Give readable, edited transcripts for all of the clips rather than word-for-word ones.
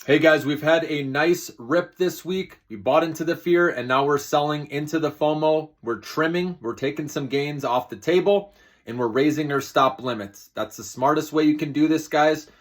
Hey guys, we've had a nice rip this week. We bought into the fear and now we're selling into the FOMO. We're trimming, we're taking some gains off the table, and we're raising our stop limits. That's the smartest way you can do this, guys.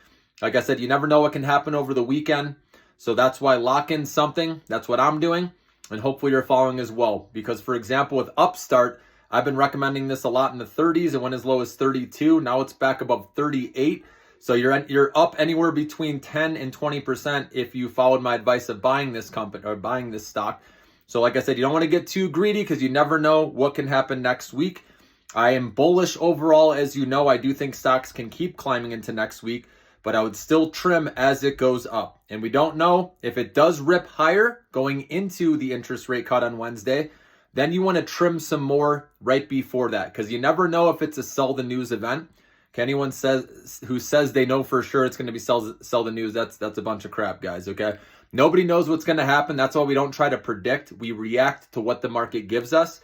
Like I said, you never know what can happen over the weekend. So that's why lock in something. That's what I'm doing. And hopefully you're following as well. Because for example, with Upstart, I've been recommending this a lot in the 30s. It went as low as 32. Now it's back above 38. So you're up anywhere between 10 and 20% if you followed my advice of buying this company or buying this stock. So like I said, you don't want to get too greedy because you never know what can happen next week. I am bullish overall. As you know, I do think stocks can keep climbing into next week, but I would still trim as it goes up. And we don't know if it does rip higher going into the interest rate cut on Wednesday. Then you want to trim some more right before that because you never know if it's a sell the news event. Anyone who says they know for sure it's going to be sell the news, that's a bunch of crap, guys, okay? Nobody knows what's going to happen. That's why we don't try to predict. We react to what the market gives us.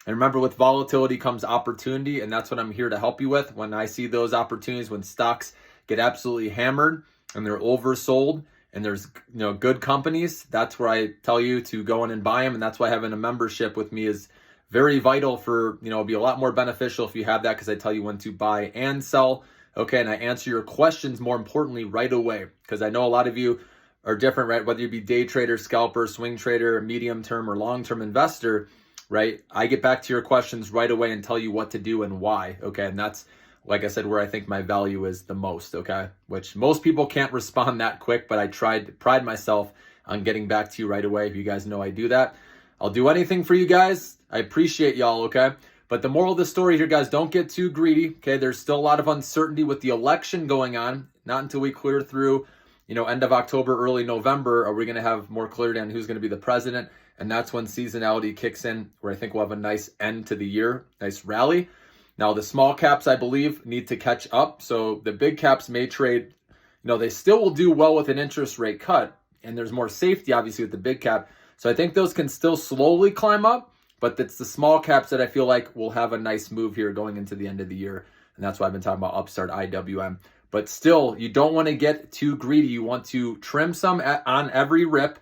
And remember, with volatility comes opportunity, and that's what I'm here to help you with. When I see those opportunities, when stocks get absolutely hammered and they're oversold and there's good companies, that's where I tell you to go in and buy them. And that's why having a membership with me is very vital for, it'll be a lot more beneficial if you have that because I tell you when to buy and sell. Okay, and I answer your questions more importantly right away because I know a lot of you are different, right? Whether you be day trader, scalper, swing trader, medium term or long term investor, right? I get back to your questions right away and tell you what to do and why. Okay, and that's, like I said, where I think my value is the most. Okay, which most people can't respond that quick, but I pride myself on getting back to you right away. If you guys know I do that, I'll do anything for you guys. I appreciate y'all, okay? But the moral of the story here, guys, don't get too greedy, okay? There's still a lot of uncertainty with the election going on. Not until we clear through, end of October, early November, are we going to have more clarity on who's going to be the president. And that's when seasonality kicks in, where I think we'll have a nice end to the year, nice rally. Now, the small caps, I believe, need to catch up. So the big caps may trade, they still will do well with an interest rate cut. And there's more safety, obviously, with the big cap. So I think those can still slowly climb up, but it's the small caps that I feel like will have a nice move here going into the end of the year. And that's why I've been talking about Upstart, IWM. But still, you don't want to get too greedy. You want to trim some on every rip,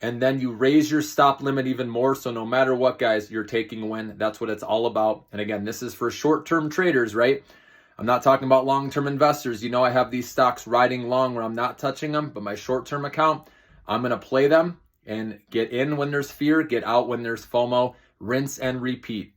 and then you raise your stop limit even more. So no matter what, guys, you're taking a win. That's what it's all about. And again, this is for short-term traders, right? I'm not talking about long-term investors. I have these stocks riding long where I'm not touching them, but my short-term account, I'm going to play them and get in when there's fear, get out when there's FOMO, rinse and repeat.